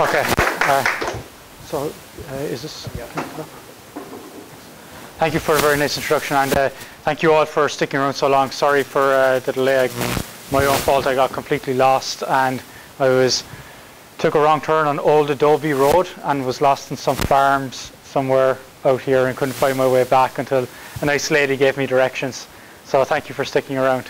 Okay. Is this? Yeah. Thank you for a very nice introduction, and thank you all for sticking around so long. Sorry for the delay. My own fault. I got completely lost, and I took a wrong turn on Old Adobe Road and was lost in some farms somewhere out here and couldn't find my way back until a nice lady gave me directions. So thank you for sticking around.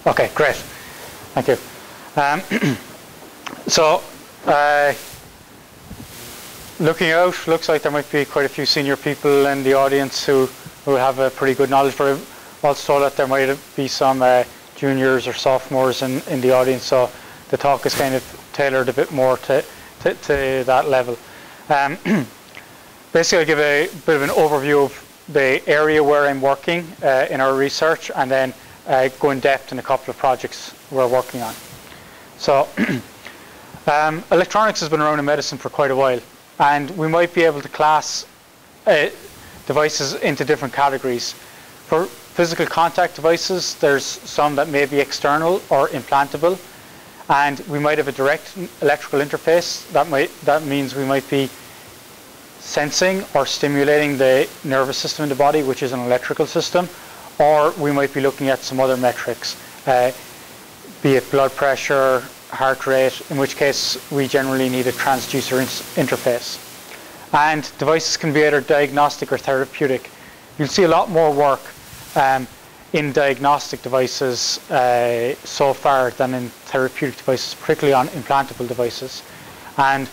Okay, great. Thank you. Looking out, looks like there might be quite a few senior people in the audience who have a pretty good knowledge, but I've also told that there might be some juniors or sophomores in the audience, so the talk is kind of tailored a bit more to that level. Basically, I'll give a bit of an overview of the area where I'm working in our research, and then go in depth in a couple of projects we're working on. So, electronics has been around in medicine for quite a while, and we might be able to class devices into different categories. For physical contact devices, there's some that may be external or implantable, and we might have a direct electrical interface. That means we might be sensing or stimulating the nervous system in the body, which is an electrical system, or we might be looking at some other metrics, be it blood pressure, heart rate, in which case we generally need a transducer interface. And devices can be either diagnostic or therapeutic. You'll see a lot more work in diagnostic devices so far than in therapeutic devices, particularly on implantable devices. And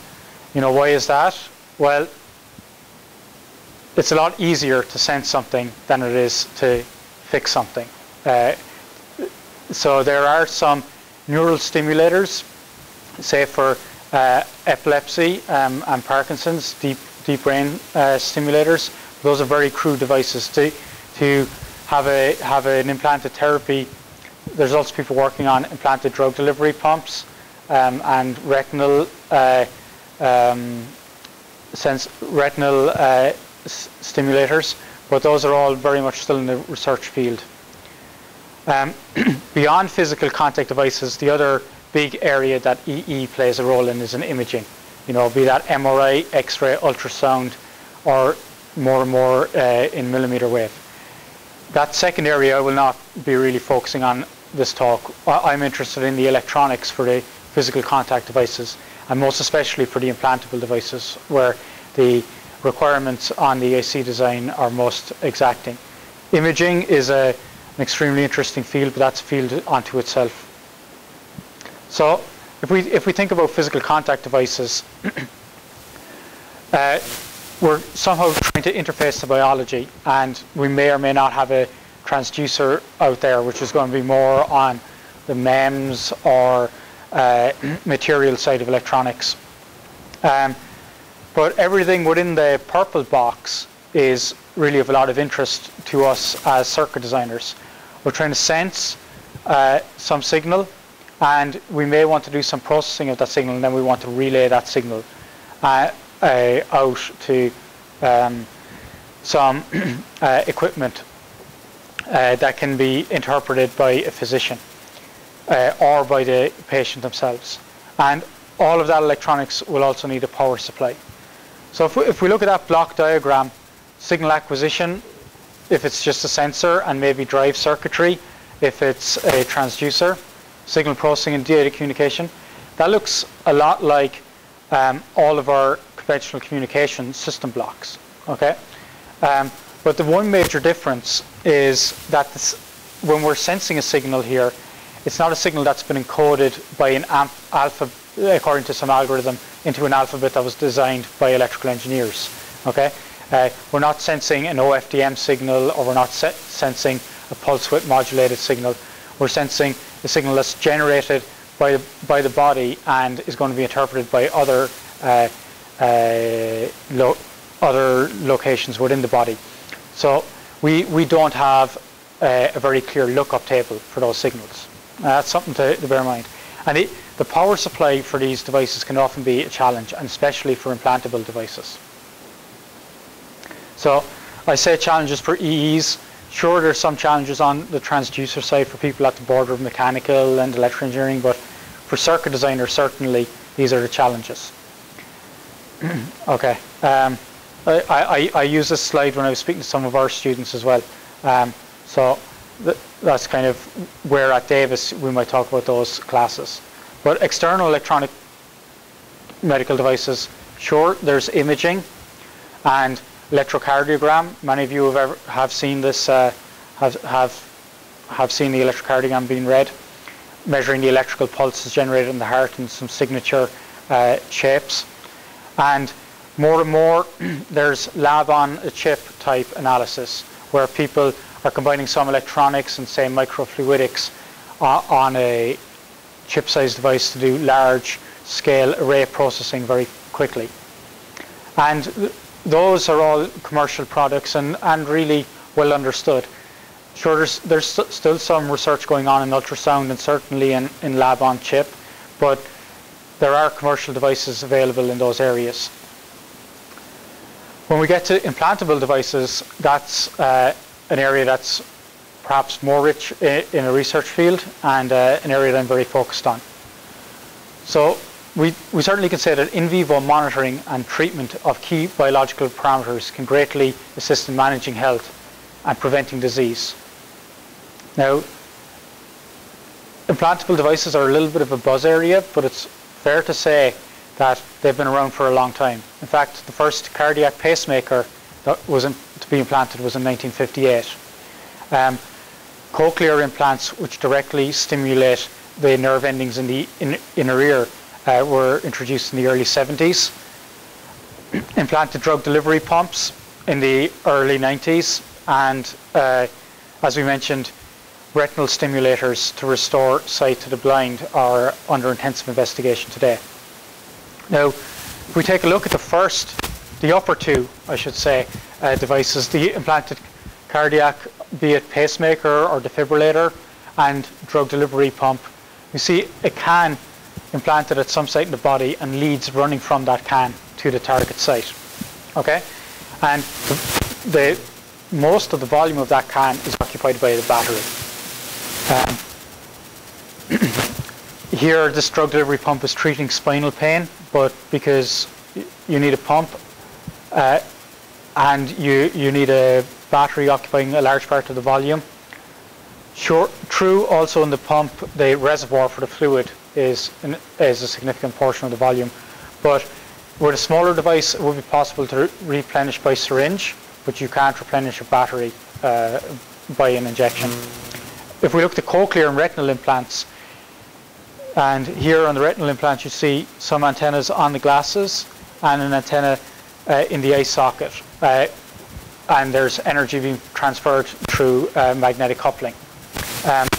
why is that? Well, it's a lot easier to sense something than it is to fix something. So there are some neural stimulators, say for epilepsy and Parkinson's, deep brain stimulators. Those are very crude devices. To have an implanted therapy, there's also people working on implanted drug delivery pumps and retinal stimulators, but those are all very much still in the research field. Beyond physical contact devices, the other big area that EE plays a role in is in imaging. Be that MRI, X-ray, ultrasound, or more and more in millimeter wave. That second area I will not be really focusing on this talk. I'm interested in the electronics for the physical contact devices, and most especially for the implantable devices, where the requirements on the AC design are most exacting. Imaging is an extremely interesting field, but that's a field unto itself. So if we think about physical contact devices, we're somehow trying to interface to biology, and we may or may not have a transducer out there, which is going to be more on the MEMS or material side of electronics. But everything within the purple box is really of a lot of interest to us as circuit designers. We're trying to sense some signal, and we may want to do some processing of that signal, and then we want to relay that signal out to some equipment that can be interpreted by a physician or by the patient themselves. And all of that electronics will also need a power supply. So if we look at that block diagram, signal acquisition, if it's just a sensor, and maybe drive circuitry, if it's a transducer, signal processing and data communication, that looks a lot like all of our conventional communication system blocks. Okay, but the one major difference is that when we're sensing a signal here, it's not a signal that's been encoded by an alpha, according to some algorithm, into an alphabet that was designed by electrical engineers. Okay, we're not sensing an OFDM signal, or we're not sensing a pulse width modulated signal. We're sensing a signal that's generated by the body and is going to be interpreted by other locations within the body. So we don't have a very clear lookup table for those signals. That's something to bear in mind. And the power supply for these devices can often be a challenge, and especially for implantable devices. So I say challenges for EEs. Sure, there's some challenges on the transducer side for people at the border of mechanical and electrical engineering, but for circuit designers, certainly these are the challenges. Okay. I use this slide when I was speaking to some of our students as well. So that's kind of where at Davis we might talk about those classes. But external electronic medical devices, sure, there's imaging and electrocardiogram. Many of you have seen this, have seen the electrocardiogram being read, measuring the electrical pulses generated in the heart and some signature shapes. And more, there's lab-on-a-chip type analysis, where people are combining some electronics and, say, microfluidics on a chip-sized device to do large-scale array processing very quickly. And those are all commercial products and really well understood. Sure, there's still some research going on in ultrasound and certainly in lab-on-chip, but there are commercial devices available in those areas. When we get to implantable devices, that's an area that's perhaps more rich in a research field and an area that I'm very focused on. So we certainly can say that in vivo monitoring and treatment of key biological parameters can greatly assist in managing health and preventing disease. Now, implantable devices are a little bit of a buzz area, but it's fair to say that they've been around for a long time. In fact, the first cardiac pacemaker that was to be implanted was in 1958. Cochlear implants, which directly stimulate the nerve endings in the inner ear, were introduced in the early 70s. Implanted drug delivery pumps in the early 90s, and as we mentioned, retinal stimulators to restore sight to the blind are under intensive investigation today. Now, if we take a look at the upper two, I should say, devices, the implanted cardiac, be it pacemaker or defibrillator, and drug delivery pump, you see a can implanted at some site in the body and leads running from that can to the target site. Okay? And most of the volume of that can is occupied by the battery. Here, this drug delivery pump is treating spinal pain, but because you need a pump and you need a battery occupying a large part of the volume. Sure, true also in the pump, the reservoir for the fluid is a significant portion of the volume, but with a smaller device it would be possible to replenish by syringe, but you can't replenish a battery by an injection. If we look at cochlear and retinal implants, and here on the retinal implant you see some antennas on the glasses and an antenna in the eye socket, and there's energy being transferred through magnetic coupling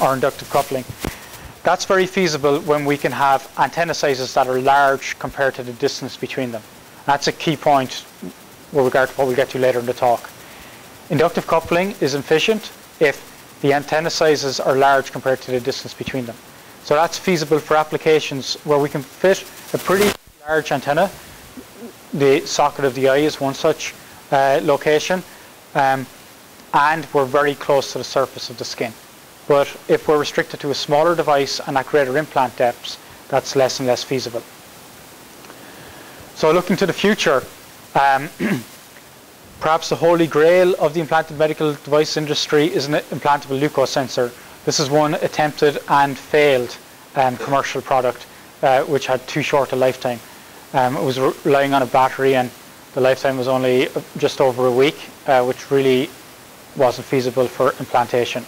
or inductive coupling. That's very feasible when we can have antenna sizes that are large compared to the distance between them. That's a key point with regard to what we'll get to later in the talk. Inductive coupling is efficient if the antenna sizes are large compared to the distance between them. So that's feasible for applications where we can fit a pretty large antenna. The socket of the eye is one such location, and we're very close to the surface of the skin. But if we're restricted to a smaller device and at greater implant depths, that's less and less feasible. So looking to the future, perhaps the holy grail of the implanted medical device industry is an implantable leucosensor. This is one attempted and failed commercial product which had too short a lifetime. It was relying on a battery and the lifetime was only just over a week, which really wasn't feasible for implantation.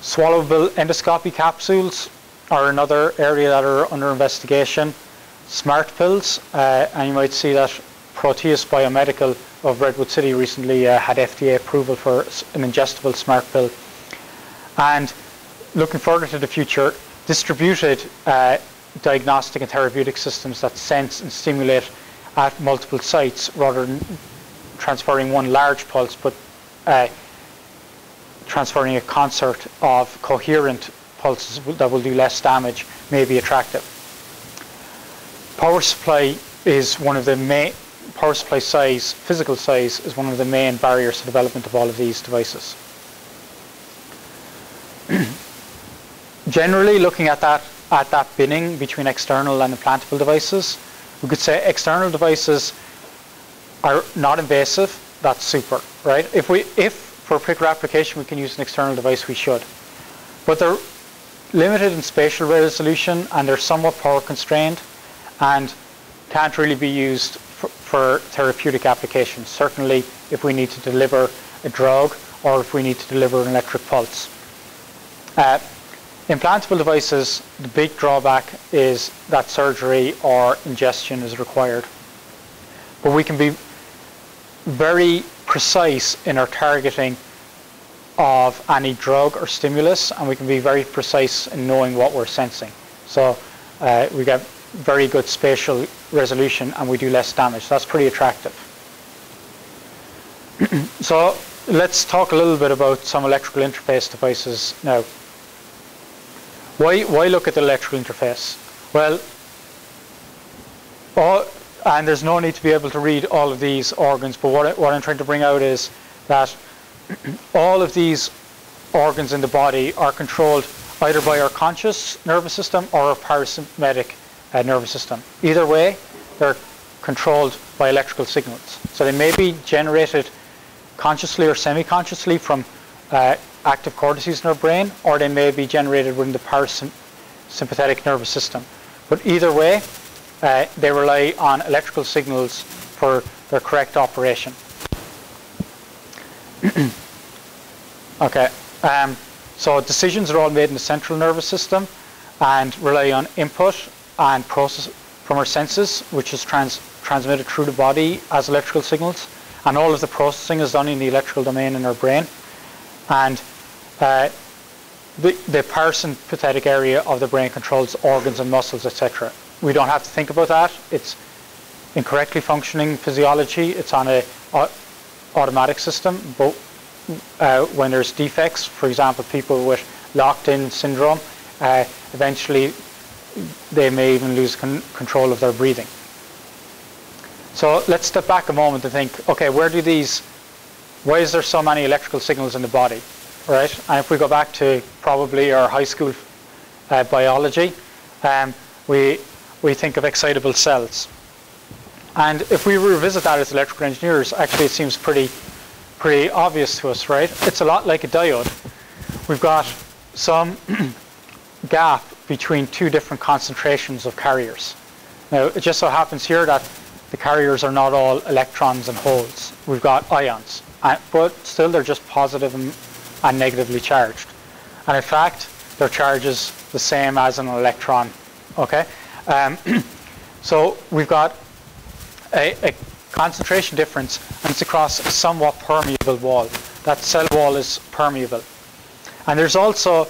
Swallowable endoscopy capsules are another area that are under investigation. Smart pills, and you might see that Proteus Biomedical of Redwood City recently had FDA approval for an ingestible smart pill. And looking further to the future, distributed diagnostic and therapeutic systems that sense and stimulate at multiple sites rather than transferring one large pulse, but transferring a concert of coherent pulses that will do less damage may be attractive. Power supply is one of the power supply size, physical size, is one of the main barriers to development of all of these devices. Generally, looking at that binning between external and implantable devices, we could say external devices are not invasive. That's super, right? If for a particular application we can use an external device, we should. But they're limited in spatial resolution, and they're somewhat power constrained, and can't really be used for therapeutic applications. Certainly, if we need to deliver a drug or if we need to deliver an electric pulse. Implantable devices, the big drawback is that surgery or ingestion is required. But we can be very precise in our targeting of any drug or stimulus, and we can be very precise in knowing what we're sensing. So we get very good spatial resolution, and we do less damage. That's pretty attractive. So let's talk a little bit about some electrical interface devices now. Why look at the electrical interface? Well, and there's no need to be able to read all of these organs, but what I'm trying to bring out is that all of these organs in the body are controlled either by our conscious nervous system or our parasympathetic nervous system. Either way, they're controlled by electrical signals. So they may be generated consciously or semi-consciously from active cortices in our brain, or they may be generated within the parasympathetic nervous system. But either way, they rely on electrical signals for their correct operation. Okay, so decisions are all made in the central nervous system and rely on input and process from our senses, which is transmitted through the body as electrical signals, and all of the processing is done in the electrical domain in our brain. And the parasympathetic area of the brain controls organs and muscles, etc. We don't have to think about that. It's incorrectly functioning physiology. It's on an automatic system. But when there's defects, for example, people with locked-in syndrome, eventually they may even lose control of their breathing. So let's step back a moment and think, okay, why is there so many electrical signals in the body, right? And if we go back to probably our high school biology, we think of excitable cells. And if we revisit that as electrical engineers, actually it seems pretty obvious to us, right? It's a lot like a diode. We've got some gap between two different concentrations of carriers. Now, it just so happens here that the carriers are not all electrons and holes. We've got ions, but still they're just positive and negatively charged. And in fact, their charge is the same as an electron, okay? So we've got a concentration difference, and it's across a somewhat permeable wall. That cell wall is permeable. And there's also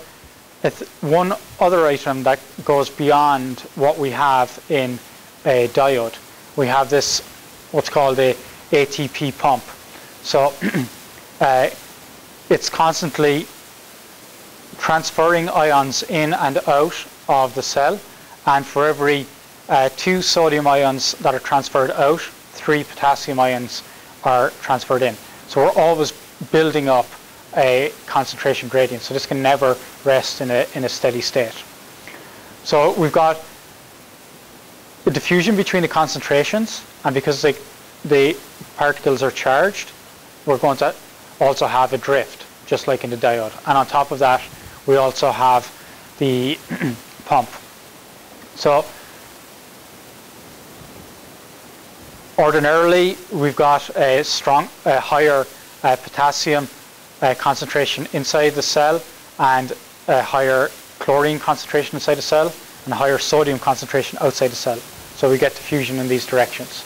one other item that goes beyond what we have in a diode. We have this, what's called a ATP pump. So it's constantly transferring ions in and out of the cell, and for every 2 sodium ions that are transferred out, 3 potassium ions are transferred in. So we're always building up a concentration gradient, so this can never rest in a steady state. So we've got the diffusion between the concentrations, and because the particles are charged, we're going to also have a drift, just like in the diode. And on top of that, we also have the pump. So ordinarily, we've got a higher potassium concentration inside the cell, and a higher chlorine concentration inside the cell, and a higher sodium concentration outside the cell. So we get diffusion in these directions.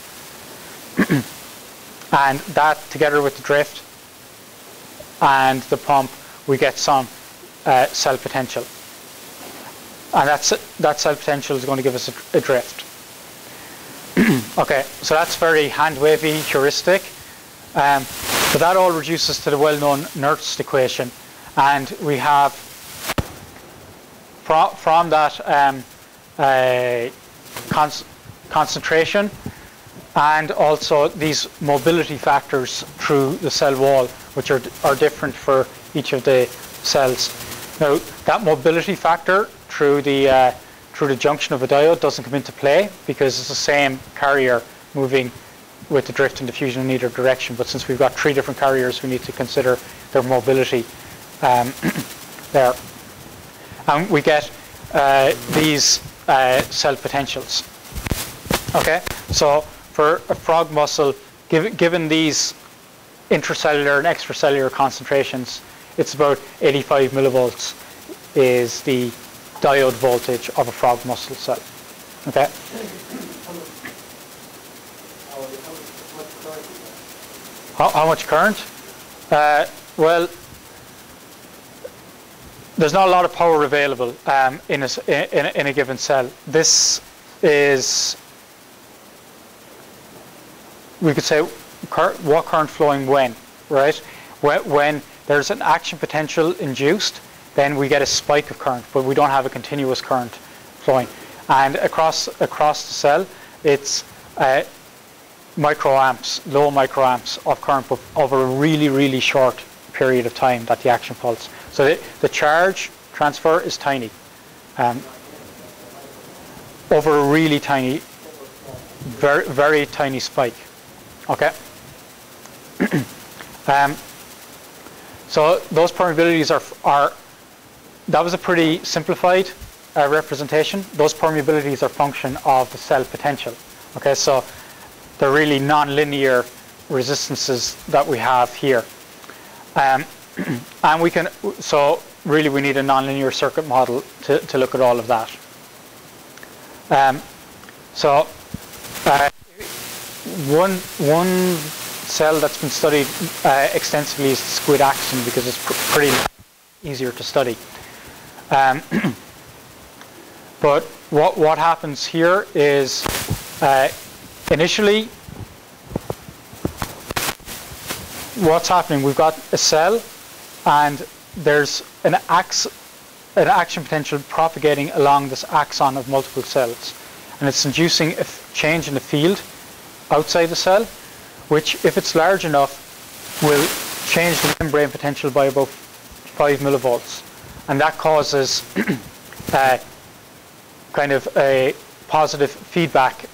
And that, together with the drift and the pump, we get some cell potential. And that cell potential is going to give us a drift. Okay, so that's very hand-wavy, heuristic. But that all reduces to the well-known Nernst equation. And we have, from that concentration, and also these mobility factors through the cell wall, which are different for each of the cells. Now, that mobility factor through the junction of a diode doesn't come into play because it's the same carrier moving with the drift and diffusion in either direction. But since we've got 3 different carriers, we need to consider their mobility there. And we get these cell potentials. Okay, so for a frog muscle, given these intracellular and extracellular concentrations, it's about 85 millivolts is the diode voltage of a frog muscle cell. Okay. How much current? Well, there's not a lot of power available in a given cell. This is, we could say, what current flowing when, right? When there's an action potential induced, then we get a spike of current, but we don't have a continuous current flowing. And across the cell, it's microamps, low microamps of current, but over a really, really short period of time that the action pulse. So the charge transfer is tiny. Over a really tiny, very, very tiny spike. Okay? So those permeabilities are that was a pretty simplified representation. Those permeabilities are function of the cell potential. Okay, so they're really non-linear resistances that we have here. And we can, so really we need a non-linear circuit model to look at all of that. One cell that's been studied extensively is the squid axon because it's pretty easier to study. But what happens here is initially what's happening, we've got a cell and there's an action potential propagating along this axon of multiple cells, and it's inducing a change in the field outside the cell, which, if it's large enough, will change the membrane potential by about 5 millivolts, and that causes kind of a positive feedback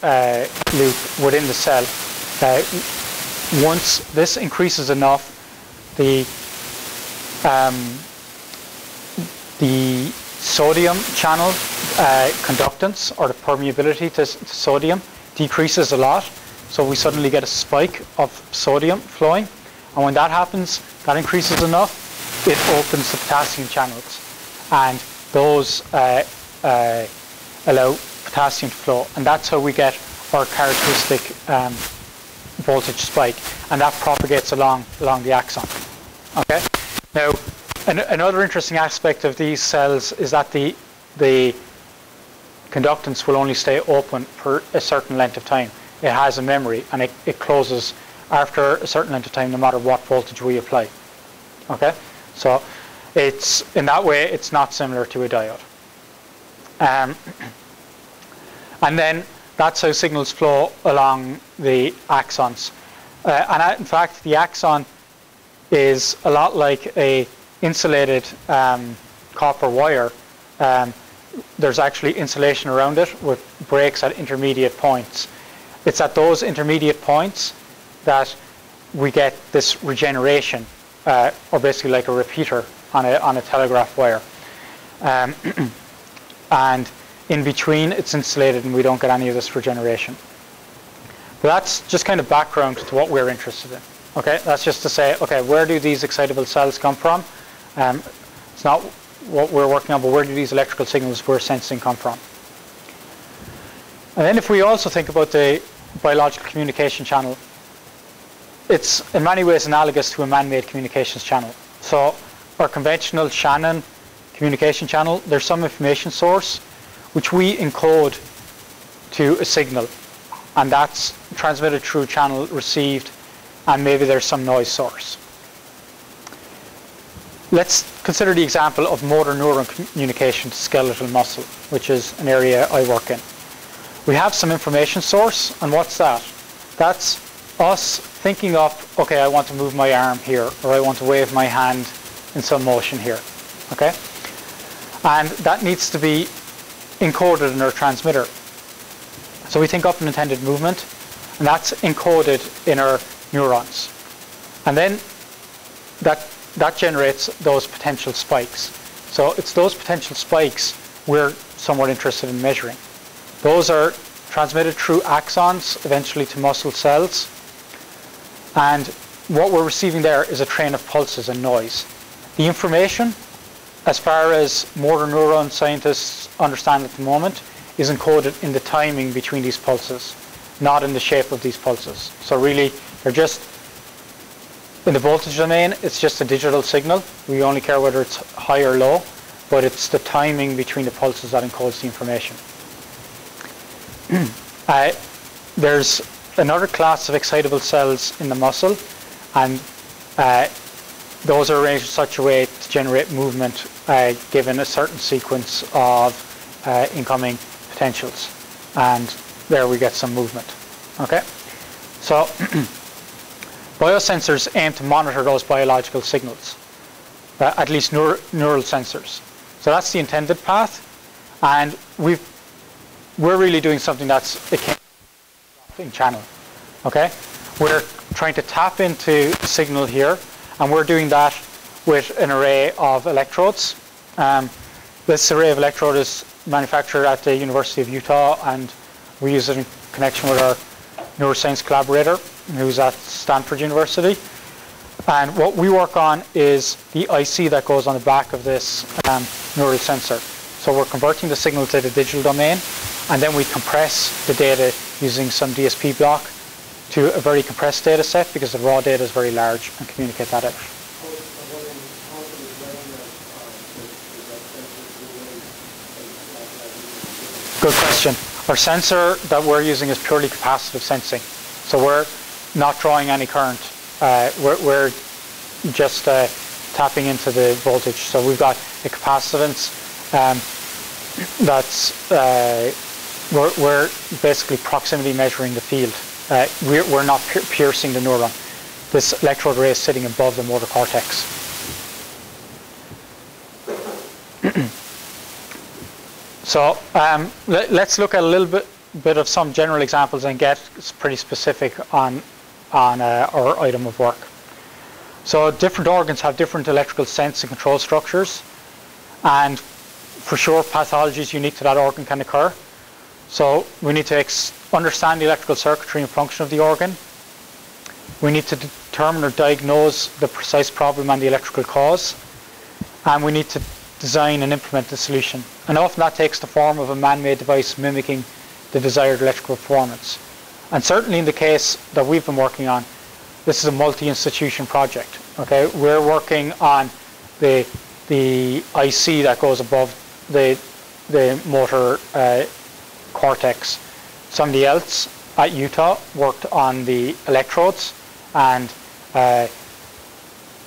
loop within the cell. Once this increases enough, the sodium channel conductance, or the permeability to sodium, decreases a lot. So we suddenly get a spike of sodium flowing. And when that happens, that increases enough, it opens the potassium channels. And those allow potassium to flow. And that's how we get our characteristic voltage spike. And that propagates along the axon. Okay? Now, another interesting aspect of these cells is that the conductance will only stay open for a certain length of time. It has a memory, and it closes after a certain length of time, no matter what voltage we apply. Okay, so it's, in that way, it's not similar to a diode. And then that's how signals flow along the axons. And in fact, the axon is a lot like a insulated copper wire. There's actually insulation around it with breaks at intermediate points. It's at those intermediate points that we get this regeneration, or basically like a repeater on a telegraph wire. And in between, it's insulated and we don't get any of this regeneration. But that's just kind of background to what we're interested in. Okay, that's just to say, okay, where do these excitable cells come from? It's not what we're working on, but where do these electrical signals we're sensing come from? And then if we also think about the biological communication channel, it's in many ways analogous to a man-made communications channel. So our conventional Shannon communication channel, there's some information source which we encode to a signal, and that's transmitted through channel received, and maybe there's some noise source. Let's consider the example of motor neuron communication to skeletal muscle, which is an area I work in. We have some information source, and what's that? that's us thinking of, okay, I want to move my arm here, or I want to wave my hand in some motion here, okay? And that needs to be encoded in our transmitter. So we think up an intended movement, and that's encoded in our neurons. And then that generates those potential spikes. So it's those potential spikes we're somewhat interested in measuring. Those are transmitted through axons, eventually to muscle cells. And what we're receiving there is a train of pulses and noise. The information, as far as motor neuron scientists understand at the moment, is encoded in the timing between these pulses, not in the shape of these pulses. So really, they're just, in the voltage domain, it's just a digital signal. We only care whether it's high or low, but it's the timing between the pulses that encodes the information. There's another class of excitable cells in the muscle, and those are arranged in such a way to generate movement given a certain sequence of incoming potentials. And there we get some movement. Okay? So biosensors aim to monitor those biological signals, at least neural sensors. So that's the intended path, and we're really doing something that's akin to a channel. Okay? We're trying to tap into a signal here, and we're doing that with an array of electrodes. This array of electrode is manufactured at the University of Utah, and we use it in connection with our neuroscience collaborator who's at Stanford University. And what we work on is the IC that goes on the back of this neural sensor. So we're converting the signal to the digital domain, and then we compress the data using some DSP block to a very compressed data set, because the raw data is very large, and communicate that out. Good question. Our sensor that we're using is purely capacitive sensing. So we're not drawing any current. We're just tapping into the voltage. So we've got a capacitance that's, we're basically proximity measuring the field. We're not piercing the neuron. This electrode array is sitting above the motor cortex. So let's look at a little bit of some general examples and get pretty specific on our item of work. So different organs have different electrical sense and control structures, and for sure pathologies unique to that organ can occur. So we need to understand the electrical circuitry and function of the organ. We need to determine or diagnose the precise problem and the electrical cause, and we need to design and implement the solution. And often that takes the form of a man-made device mimicking the desired electrical performance. And certainly in the case that we've been working on, this is a multi-institution project. Okay, we're working on the IC that goes above the motor cortex. Somebody else at Utah worked on the electrodes, and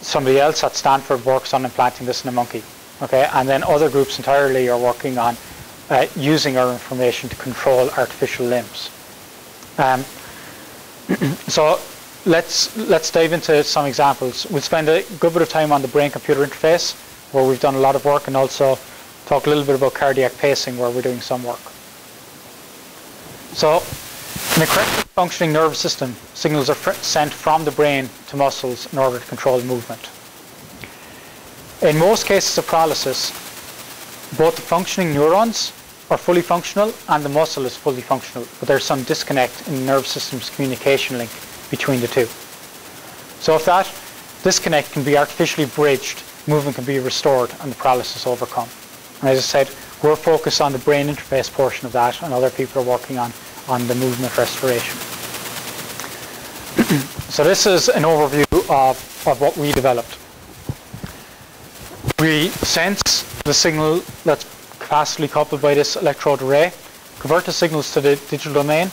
somebody else at Stanford works on implanting this in a monkey. Okay, and then other groups entirely are working on using our information to control artificial limbs. So let's dive into some examples. We'll spend a good bit of time on the brain-computer interface, where we've done a lot of work, and also talk a little bit about cardiac pacing, where we're doing some work. So in a correctly functioning nervous system, signals are sent from the brain to muscles in order to control movement. In most cases of paralysis, both the functioning neurons are fully functional and the muscle is fully functional, but there's some disconnect in the nervous system's communication link between the two. So if that disconnect can be artificially bridged, movement can be restored and the paralysis overcome. And as I said, we're focused on the brain interface portion of that, and other people are working on the movement restoration. So this is an overview of what we developed. We sense the signal that's capacitively coupled by this electrode array, convert the signals to the digital domain,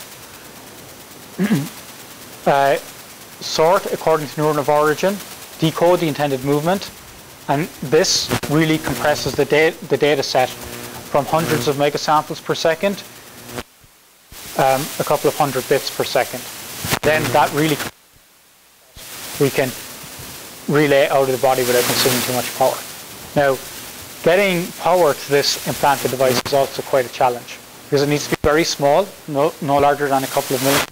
sort according to neuron of origin, decode the intended movement, and this really compresses the data set from hundreds of megasamples per second, a couple of hundred bits per second. Then that really we can relay out of the body without consuming too much power. Now, getting power to this implanted device is also quite a challenge because it needs to be very small, no larger than a couple of millimeters.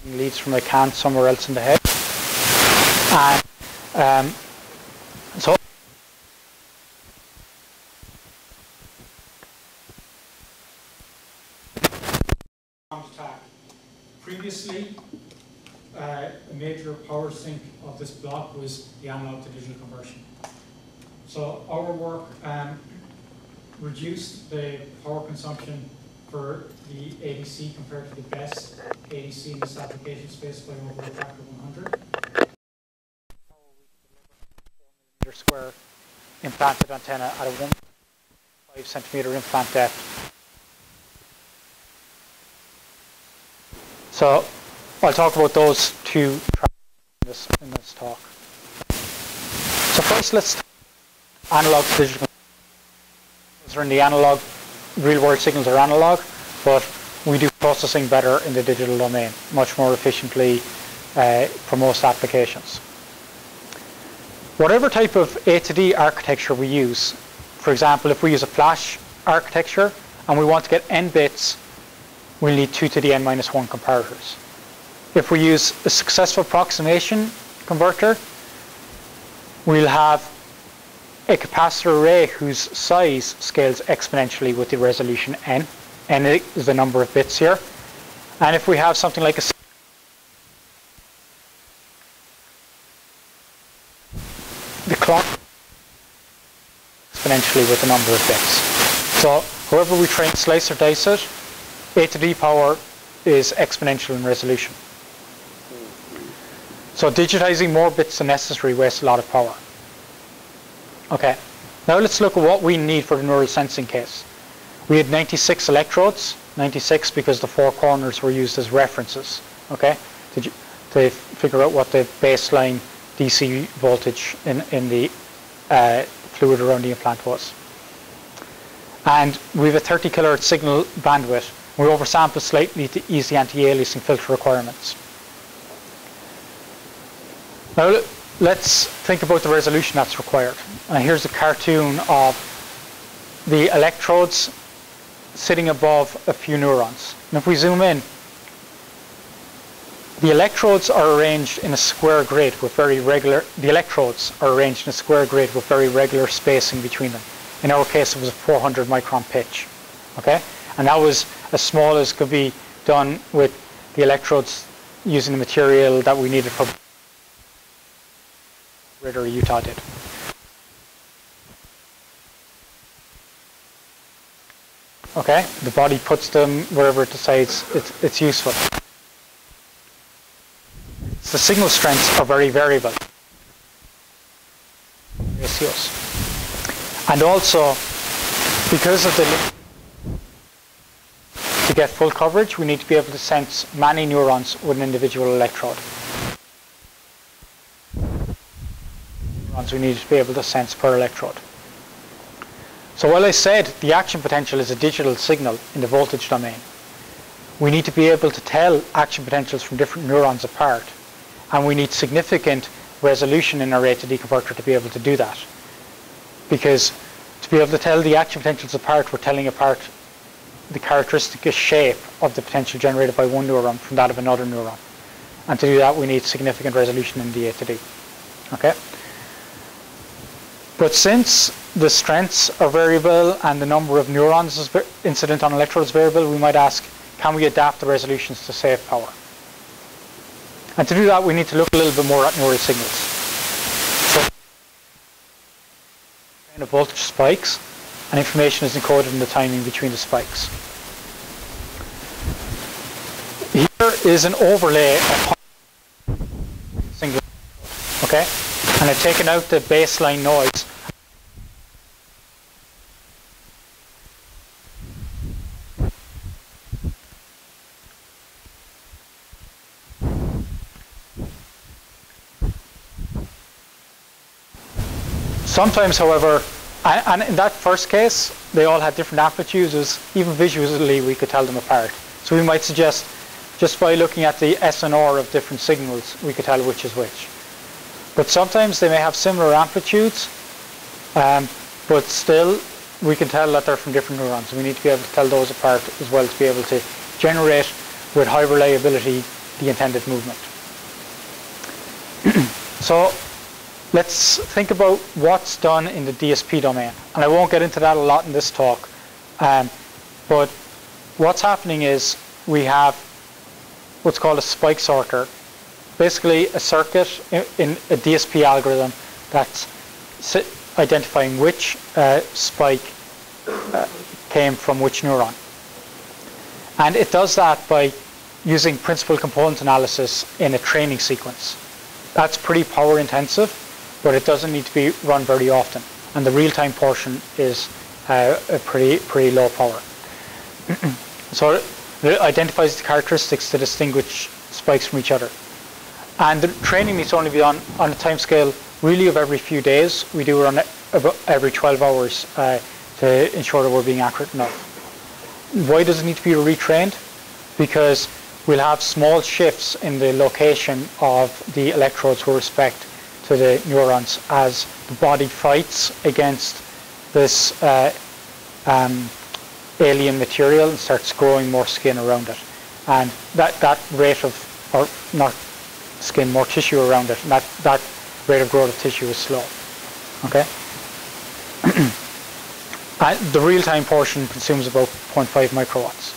Leads from a can somewhere else in the head, and so previously a major power sink of this block was the analog to digital conversion. So our work reduced the power consumption for the ADC compared to the best ADC in this application space by over a factor of 100. Square implanted antenna at a 1.5 centimeter implant depth. So I'll talk about those two tracks in this talk. So first, let's analog to digital. Are in the analog, real world signals are analog, but we do processing better in the digital domain, much more efficiently for most applications. Whatever type of A to D architecture we use, for example, if we use a flash architecture and we want to get n bits, we'll need 2 to the n minus 1 comparators. If we use a successful approximation converter, we'll have a capacitor array whose size scales exponentially with the resolution n. N is the number of bits here. And if we have something like the clock exponentially with the number of bits. So however we try and slice or dice it, A to D power is exponential in resolution. So digitizing more bits than necessary wastes a lot of power. Okay, now let's look at what we need for the neural sensing case. We had 96 electrodes, 96 because the 4 corners were used as references, okay, to figure out what the baseline DC voltage in the fluid around the implant was. And we have a 30 kilohertz signal bandwidth. We oversample slightly to ease the anti-aliasing filter requirements. Now let's think about the resolution that's required. And here's a cartoon of the electrodes sitting above a few neurons. And if we zoom in, the electrodes are arranged in a square grid with very regular, spacing between them. In our case, it was a 400 micron pitch. Okay? And that was as small as could be done with the electrodes using the material that we needed for Ritter Utah did. Okay? The body puts them wherever it decides it's useful. The signal strengths are very variable ratios. And also, because of to get full coverage, we need to be able to sense many neurons with an individual electrode. Neurons we need to be able to sense per electrode. So while I said the action potential is a digital signal in the voltage domain, we need to be able to tell action potentials from different neurons apart. And we need significant resolution in our A to D converter to be able to do that. Because to be able to tell the action potentials apart, we're telling apart the characteristic shape of the potential generated by one neuron from that of another neuron. And to do that, we need significant resolution in the A to D. Okay? But since the strengths are variable and the number of neurons is incident on electrodes is variable, we might ask, can we adapt the resolutions to save power? And to do that, we need to look a little bit more at neural signals. So, the voltage spikes, and information is encoded in the timing between the spikes. Here is an overlay of single, okay? And I've taken out the baseline noise. Sometimes, however, And in that first case, they all had different amplitudes. Even visually, we could tell them apart. So we might suggest, just by looking at the SNR of different signals, we could tell which is which. But sometimes they may have similar amplitudes, but still, we can tell that they're from different neurons. We need to be able to tell those apart as well to be able to generate with high reliability the intended movement. So let's think about what's done in the DSP domain. And I won't get into that a lot in this talk. But what's happening is we have what's called a spike sorter. Basically a circuit in a DSP algorithm that's identifying which spike came from which neuron. And it does that by using principal component analysis in a training sequence. That's pretty power intensive, but it doesn't need to be run very often. And the real-time portion is a pretty low power. So it identifies the characteristics to distinguish spikes from each other. And the training needs to only be done on a time scale really of every few days. We do it on about every 12 hours to ensure that we're being accurate enough. Why does it need to be retrained? Because we'll have small shifts in the location of the electrodes with respect to the neurons as the body fights against this alien material and starts growing more skin around it. And that rate of, or not skin, more tissue around it, and that rate of growth of tissue is slow. Okay? And the real-time portion consumes about 0.5 microwatts.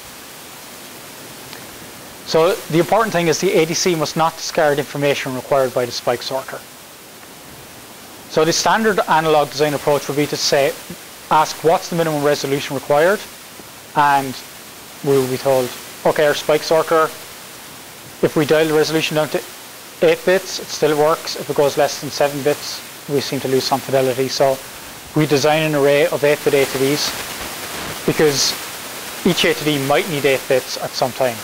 So the important thing is the ADC must not discard information required by the spike sorter. So the standard analog design approach would be to say, ask what's the minimum resolution required, and we will be told, okay, our spike sorter, if we dial the resolution down to 8 bits, it still works. If it goes less than 7 bits, we seem to lose some fidelity. So we design an array of 8-bit A to Ds because each A to D might need 8 bits at some time.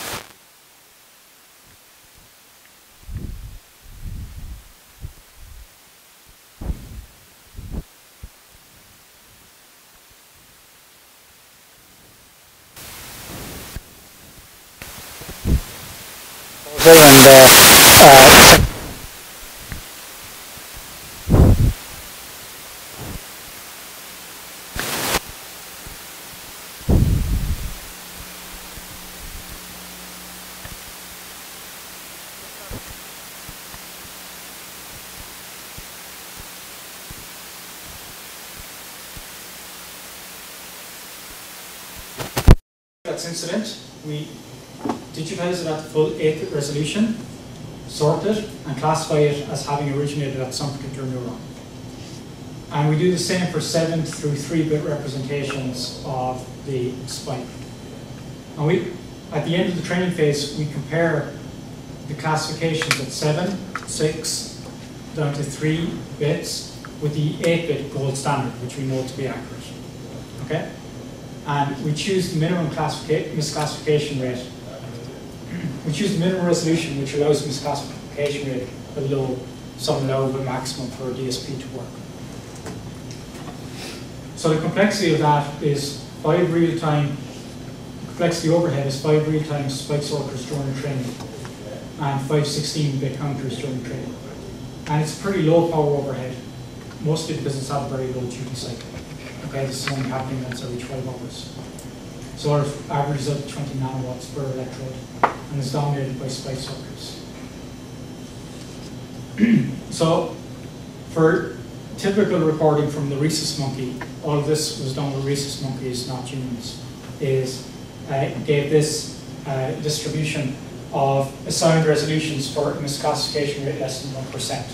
That's incident. We digitize it at full 8-bit resolution, sort it, and classify it as having originated at some particular neuron. And we do the same for 7 through 3-bit representations of the spike. And at the end of the training phase, we compare the classifications at 7, 6, down to 3 bits with the 8-bit gold standard, which we know to be accurate. Okay? And we choose the minimum misclassification rate. We choose the minimum resolution, which allows misclassification rate below some allowable maximum for a DSP to work. So the complexity of that is 5 real-time, complexity overhead is 5 real-time spike sorters during training and 5 16-bit counters during training. And it's pretty low power overhead, mostly because it's at a very low duty cycle. Okay, this is only happening once every 12 hours. So our average is up to 20 nanowatts per electrode and is dominated by spike sorters. So for typical recording from the rhesus monkey, all of this was done with rhesus monkeys, not humans, is gave this distribution of assigned resolutions for a misclassification rate less than 1%.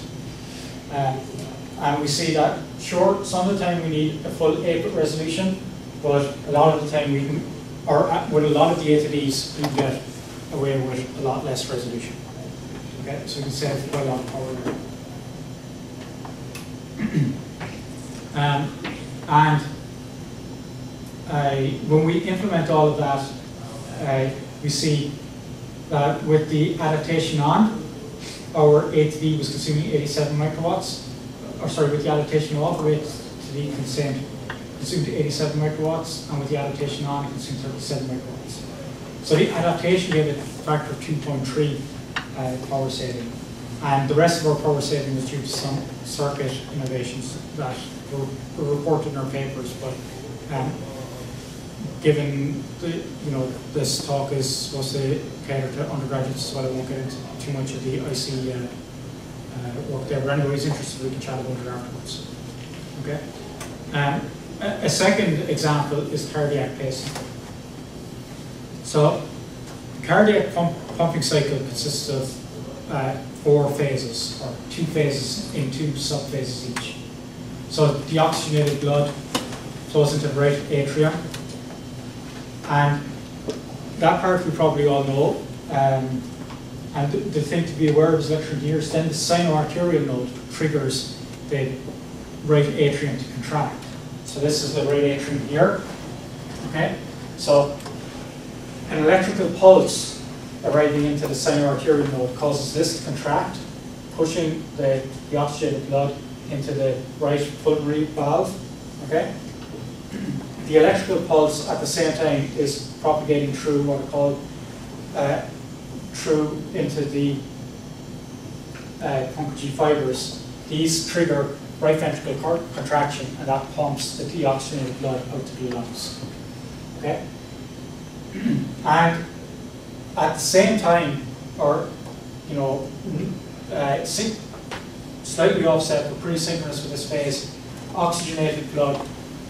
And we see that, sure, some of the time we need a full 8-bit resolution, but a lot of the time we can, or with a lot of the A to Ds, we can get away with a lot less resolution. Okay, so we can save quite a lot of power there. When we implement all of that, we see that with the adaptation on, our A to D was consuming 87 microwatts. Or sorry, with the adaptation off, our A to D consumed consumed 87 microwatts, and with the adaptation on, it consumed 37 microwatts. So the adaptation gave it a factor of 2.3 power saving. And the rest of our power saving was due to some circuit innovations that were reported in our papers, but given this talk is supposed to cater to undergraduates, so I won't get into too much of the IC work there. But anyways, interested, we can chat about it afterwards. Okay. A second example is cardiac pacing. So, cardiac pumping cycle consists of 4 phases, or 2 phases in 2 subphases each. So the oxygenated blood flows into the right atrium, and that part we probably all know. And the thing to be aware of is electrical gears, then the sinoarterial node triggers the right atrium to contract. So this is the right atrium here. Okay? So an electrical pulse arriving into the sinoarterial node causes this to contract, pushing the oxygenated blood into the right pulmonary valve. Okay? The electrical pulse at the same time is propagating through what are called through into the Purkinje fibers. These trigger right ventricular contraction, and that pumps the deoxygenated blood out to the lungs. Okay? And at the same time, or slightly offset but pretty synchronous with this phase, oxygenated blood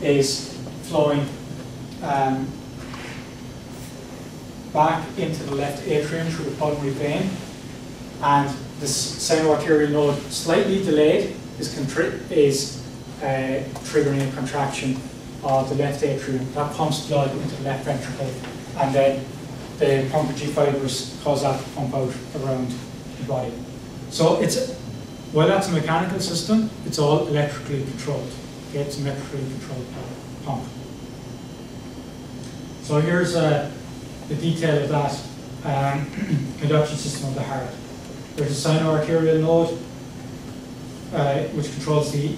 is flowing back into the left atrium through the pulmonary vein, and this sinoarterial node, slightly delayed, is triggering a contraction of the left atrium. That pumps blood into the left ventricle, and then the Purkinje fibers cause that to pump out around the body. So while that's a mechanical system, it's all electrically controlled. Okay, it's an electrically controlled pump. So here's the detail of that conduction system of the heart. There's a sinoarterial node which controls the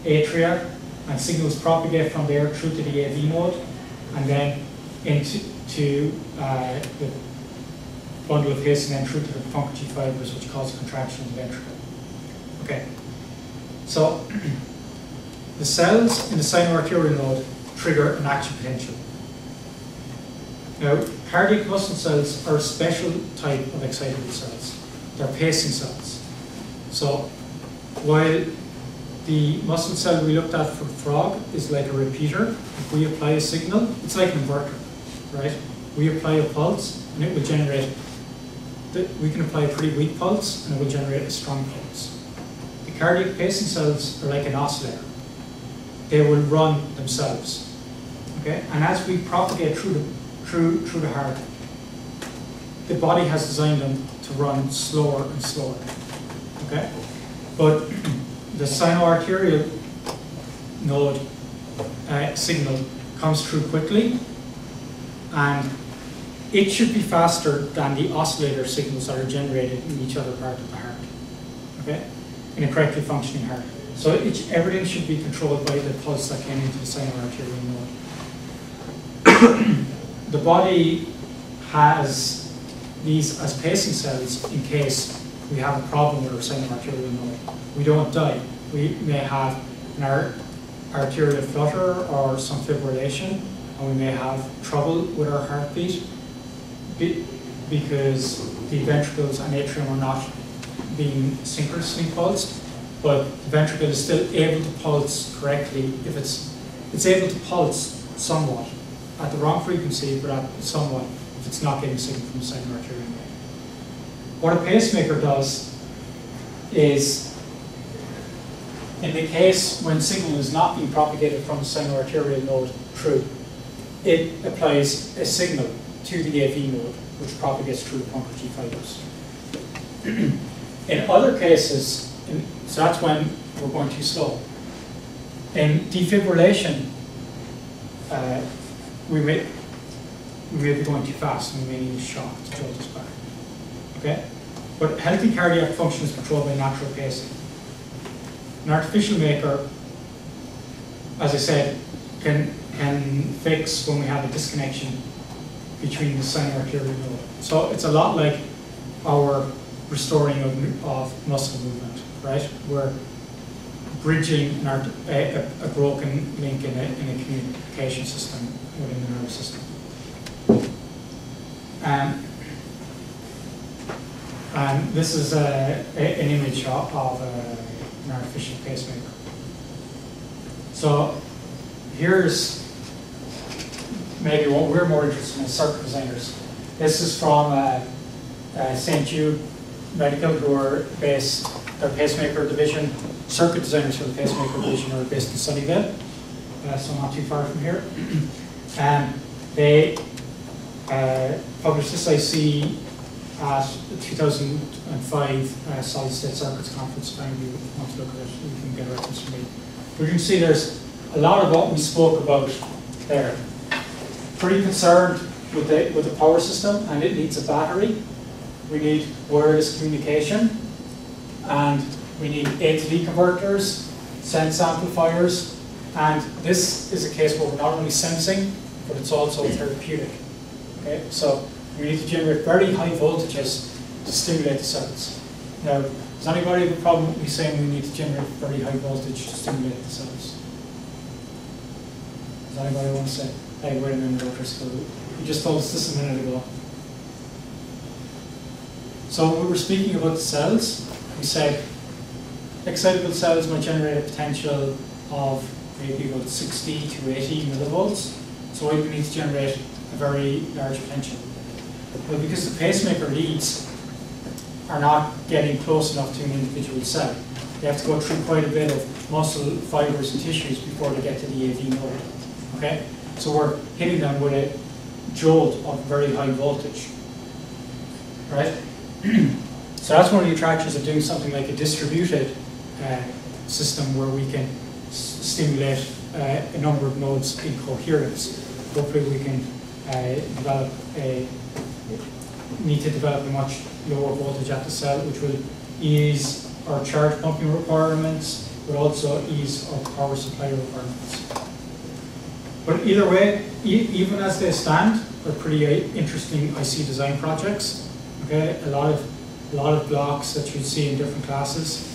atria, and signals propagate from there through to the AV node, and then into the bundle of His, and then through to the Purkinje fibers, which cause contraction of the ventricle. Okay, so the cells in the sinoarterial node trigger an action potential. Now, cardiac muscle cells are a special type of excitable cells. They're pacing cells. So, while the muscle cell we looked at for the frog is like a repeater, if we apply a signal, it's like an inverter, right? We apply a pulse, and it will generate, we can apply a pretty weak pulse, and it will generate a strong pulse. The cardiac pacing cells are like an oscillator. They will run themselves, okay? And as we propagate through the heart, the body has designed them to run slower and slower, okay? But the sinoarterial node signal comes through quickly, and it should be faster than the oscillator signals that are generated in each other part of the heart, okay? In a correctly functioning heart. So everything should be controlled by the pulse that came into the sinoarterial node. The body has these as pacing cells in case we have a problem with our sinoarterial node. We don't die. We may have an arterial flutter or some fibrillation, and we may have trouble with our heartbeat because the ventricles and atrium are not being synchronously pulsed, but the ventricle is still able to pulse correctly if it's able to pulse somewhat at the wrong frequency, but at somewhat if it's not getting signal from the sinoarterial node. What a pacemaker does is, in the case when signal is not being propagated from the sinoarterial node through, it applies a signal to the AV node, which propagates through the Purkinje fibers. In other cases, so that's when we're going too slow. In defibrillation, we may be going too fast, and we may need a shock to jolt us back. Okay? But healthy cardiac function is controlled by natural pacing. An artificial maker, as I said, can fix when we have a disconnection between the sinoarterial node. So it's a lot like our restoring of muscle movement, right? We're bridging a broken link in a communication system within the nervous system. And this is an image of an artificial pacemaker. So here's maybe what we're more interested in as circuit designers. This is from St. Jude Medical, who are based, their pacemaker division, circuit designers for the pacemaker division are based in Sunnyvale, so not too far from here. And they published this IC at the 2005 Solid State Circuits Conference. If you want to look at it, you can get a reference from me. But you can see there's a lot of what we spoke about there. Pretty concerned with the power system, and it needs a battery. We need wireless communication, and we need A to D converters, sense amplifiers, and this is a case where we're not only sensing, but it's also therapeutic. Okay, so we need to generate very high voltages to stimulate the cells. Now, does anybody have a problem with me saying we need to generate very high voltage to stimulate the cells? Does anybody want to say, hey, wait a minute, Dr. School, you just told us this a minute ago. So when we were speaking about the cells, we said excitable cells might generate a potential of maybe about 60 to 80 millivolts. So why do we need to generate a very large potential? Well, because the pacemaker leads are not getting close enough to an individual cell. They have to go through quite a bit of muscle, fibers, and tissues before they get to the AV node. Okay? So we're hitting them with a jolt of very high voltage. Right? So that's one of the attractions of doing something like a distributed system where we can stimulate a number of nodes in coherence. Hopefully we can need to develop a much lower voltage at the cell, which will ease our charge pumping requirements, but also ease our power supply requirements. But either way, even as they stand, they're pretty interesting IC design projects. Okay, a lot of blocks that you see in different classes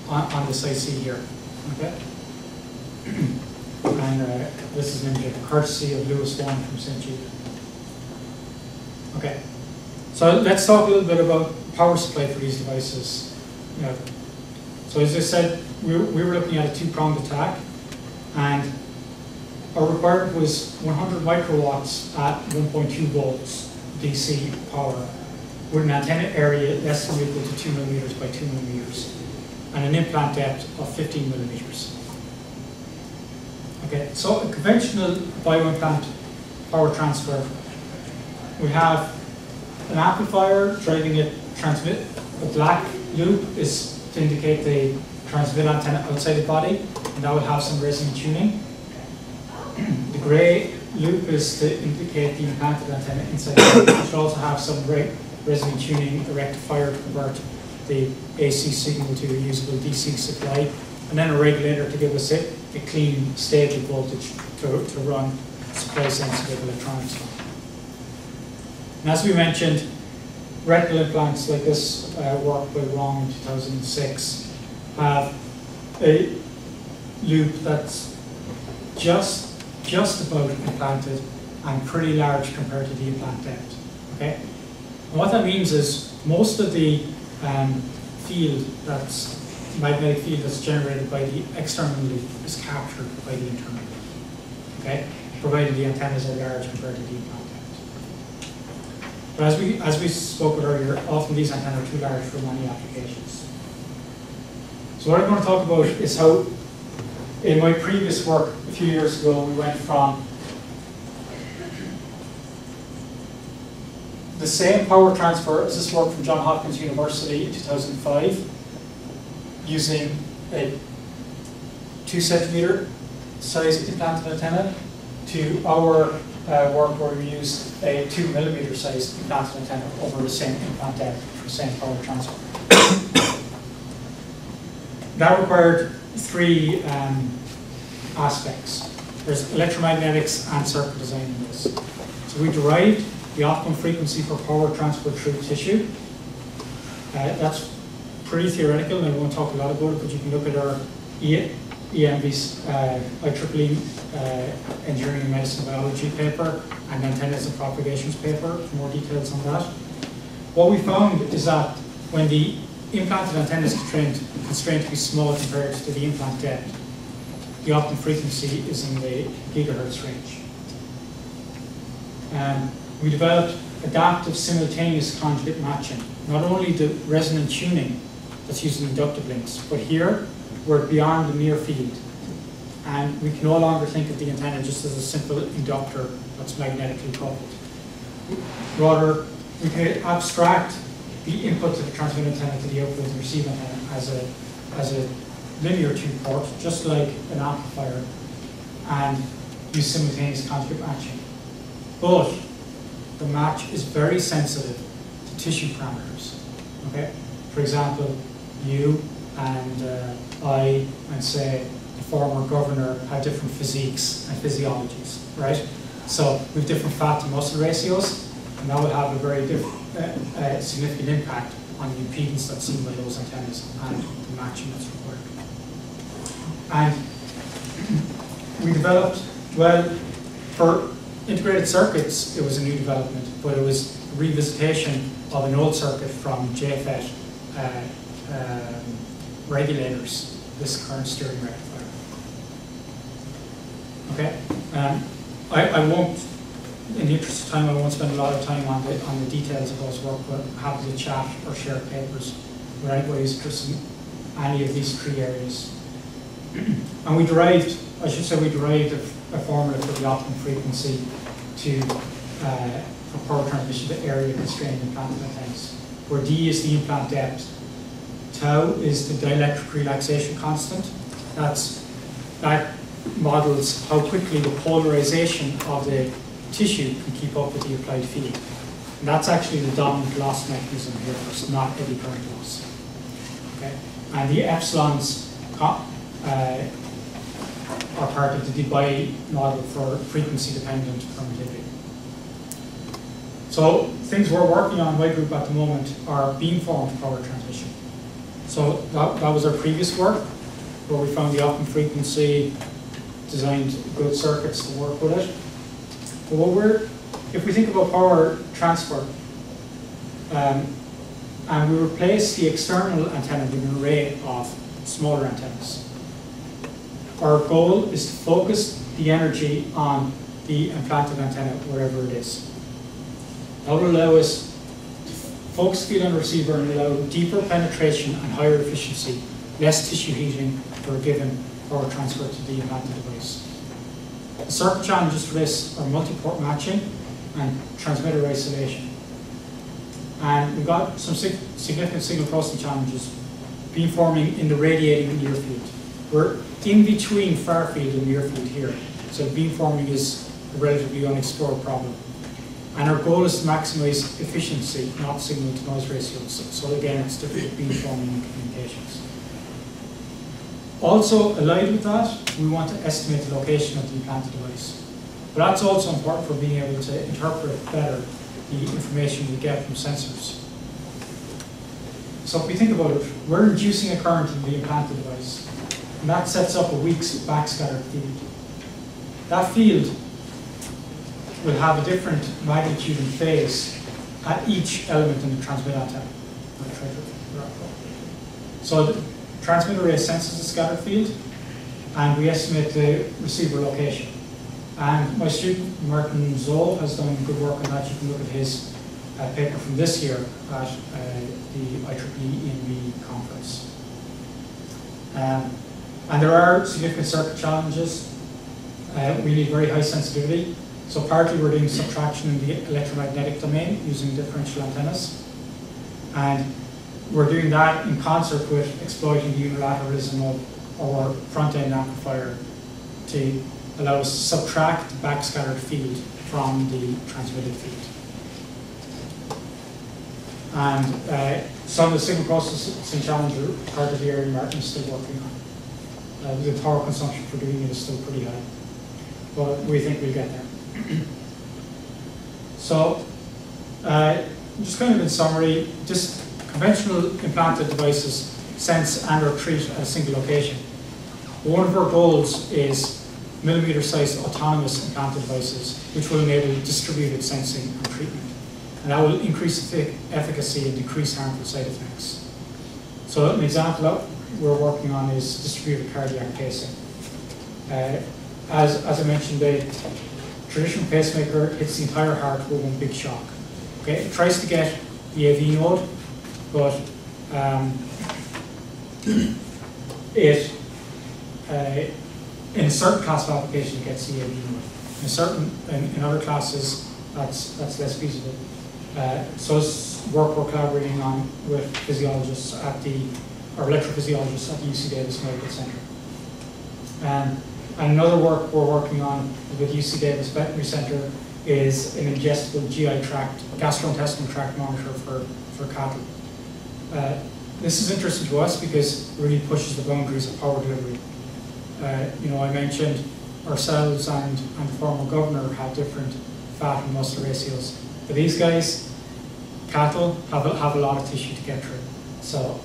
on this IC here. Okay, and this is an image courtesy of Lewis One from St. Jude. Okay, so let's talk a little bit about power supply for these devices. So as I said, we were looking at a two-pronged attack, and our requirement was 100 microwatts at 1.2 volts DC power, with an antenna area less than or equal to 2 millimeters by 2 millimeters, and an implant depth of 15 millimeters. Okay, so a conventional bioimplant power transfer, we have an amplifier driving a transmit. The black loop is to indicate the transmit antenna outside the body, and that will have some resonant tuning. The grey loop is to indicate the implanted antenna inside the body, which will also have some resonant tuning, a rectifier to convert the AC signal to a usable DC supply, and then a regulator to give us a clean, stable voltage to run supply-sensitive electronics on. And as we mentioned, retinal implants like this work by Wrong in 2006 have a loop that's just about implanted and pretty large compared to the implant depth. Okay? And what that means is most of the magnetic field that's generated by the external loop is captured by the internal loop. Okay? Provided the antennas are large compared to the implant depth. But as we spoke about earlier, often these antennas are too large for many applications. So what I'm going to talk about is how, in my previous work a few years ago, we went from the same power transfer as this work from Johns Hopkins University in 2005, using a 2 centimeter size implanted antenna, to our work where we used a 2 millimeter size implanted antenna over the same implant depth for the same power transfer. That required 3 aspects. there's electromagnetics and circuit design in this. So we derived the optimum frequency for power transfer through tissue. That's pretty theoretical, and I won't talk a lot about it, but you can look at our EMB's IEEE Engineering and Medicine Biology paper and Antennas and Propagations paper for more details on that. What we found is that when the implanted antenna is constrained to be small compared to the implant depth, the optimum frequency is in the gigahertz range. We developed adaptive simultaneous conjugate matching, not only the resonant tuning that's using inductive links, but here we're beyond the near field. And we can no longer think of the antenna just as a simple inductor that's magnetically coupled. Rather, we can abstract the input to the transmit antenna to the output of the receive antenna as a linear tube port, just like an amplifier, and use simultaneous conjugate matching. But the match is very sensitive to tissue parameters. Okay? For example, you and I, and say the former governor, have different physiques and physiologies, right? So we have different fat to muscle ratios, and that will have a very significant impact on the impedance that's seen by those antennas and the matching that's required. And we developed, well, for integrated circuits, it was a new development, but it was a revisitation of an old circuit from JFET regulators, this current steering rectifier. Okay, I won't, in the interest of time, I won't spend a lot of time on the details of those work, but I'm happy to chat or share papers with anybody who's interested in any of these three areas. And we derived a formula for the optimum frequency for power transmission to area constrained implanted antennas, where D is the implant depth, tau is the dielectric relaxation constant. That models how quickly the polarization of the tissue can keep up with the applied field. And that's actually the dominant loss mechanism here, it's not eddy current loss. Okay? And the epsilons are part of the Debye model for frequency-dependent permittivity. So things we're working on in my group at the moment are beamformed power transmission. So that was our previous work, where we found the optimum frequency, designed good circuits to work with it. But if we think about power transfer, and we replace the external antenna with an array of smaller antennas, our goal is to focus the energy on the implanted antenna wherever it is. That will allow us to focus the field on the receiver and allow deeper penetration and higher efficiency, less tissue heating for a given power transfer to the implanted device. The circuit challenges for this are multi-port matching and transmitter isolation. And we've got some significant signal processing challenges, beamforming in the radiating near field. We're in between far field and near field here, so beamforming is a relatively unexplored problem. And our goal is to maximize efficiency, not signal to noise ratios. So again, it's different beamforming and communications. Also, allied with that, we want to estimate the location of the implanted device. But that's also important for being able to interpret better the information we get from sensors. So if we think about it, we're inducing a current in the implanted device, and that sets up a weak backscattered field. That field will have a different magnitude and phase at each element in the transmit antenna. So the transmit array senses the scattered field, and we estimate the receiver location. And my student, Martin Zoll, has done good work on that. You can look at his paper from this year at the IEEE EMB conference. And there are significant circuit challenges. We need very high sensitivity. So partly we're doing subtraction in the electromagnetic domain using differential antennas. And we're doing that in concert with exploiting the unilateralism of our front-end amplifier to allow us to subtract the backscattered field from the transmitted field. And some of the signal processing challenges are part of the area Martin is still working on. The power consumption for doing it is still pretty high. but we think we'll get there. So, just kind of in summary, just conventional implanted devices sense and or treat at a single location. One of our goals is millimeter-sized autonomous implanted devices, which will enable distributed sensing and treatment. And that will increase efficacy and decrease harmful side effects. So an example that we're working on is distributed cardiac pacing. As I mentioned, the traditional pacemaker hits the entire heart with one big shock. Okay, it tries to get the AV node, but in a certain class of application, it gets the AV node. In other classes, that's less feasible. So it's work we're collaborating on with physiologists or electrophysiologists at the UC Davis Medical Center. And another work we're working on with UC Davis Veterinary Center is an ingestible GI tract, gastrointestinal tract monitor for cattle. This is interesting to us because it really pushes the boundaries of power delivery. I mentioned ourselves and the former governor have different fat and muscle ratios. For these guys, cattle have a lot of tissue to get through. So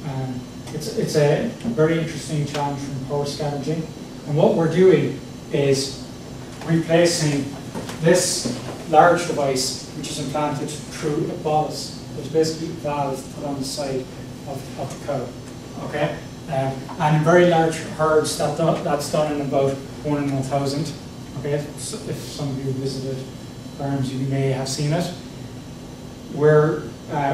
it's a very interesting challenge from power scavenging. And what we're doing is replacing this large device, which is implanted through a bolus. It's basically a valve put on the side of the cow. Okay? And in very large herds, that's done in about 1 in 1,000. Okay? So if some of you visited farms, you may have seen it. We're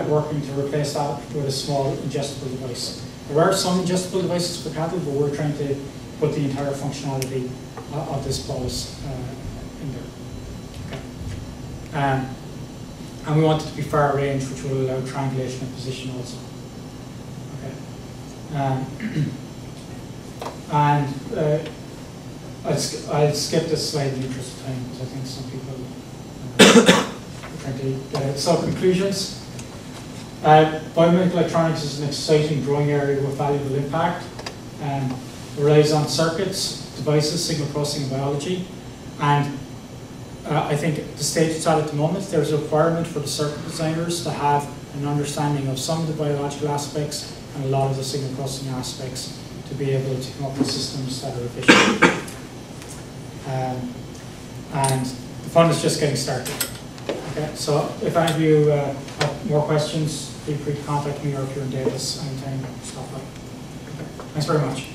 working to replace that with a small ingestible device. There are some ingestible devices for cattle, but we're trying to put the entire functionality of this bolus in there. Okay. And we want it to be far range, which will allow triangulation of position also. Okay. I'll skip this slide in the interest of time because I think some people are trying to get it. So conclusions. Biomedical electronics is an exciting growing area with valuable impact. It relies on circuits, devices, signal processing, and biology. And I think the stage it's at the moment, there's a requirement for the circuit designers to have an understanding of some of the biological aspects and a lot of the signal processing aspects to be able to come up with systems that are efficient. And the fun is just getting started. Okay, so if any of you have more questions, feel free to contact me, or if you're in Davis anytime, stop by. Okay. Thanks very much.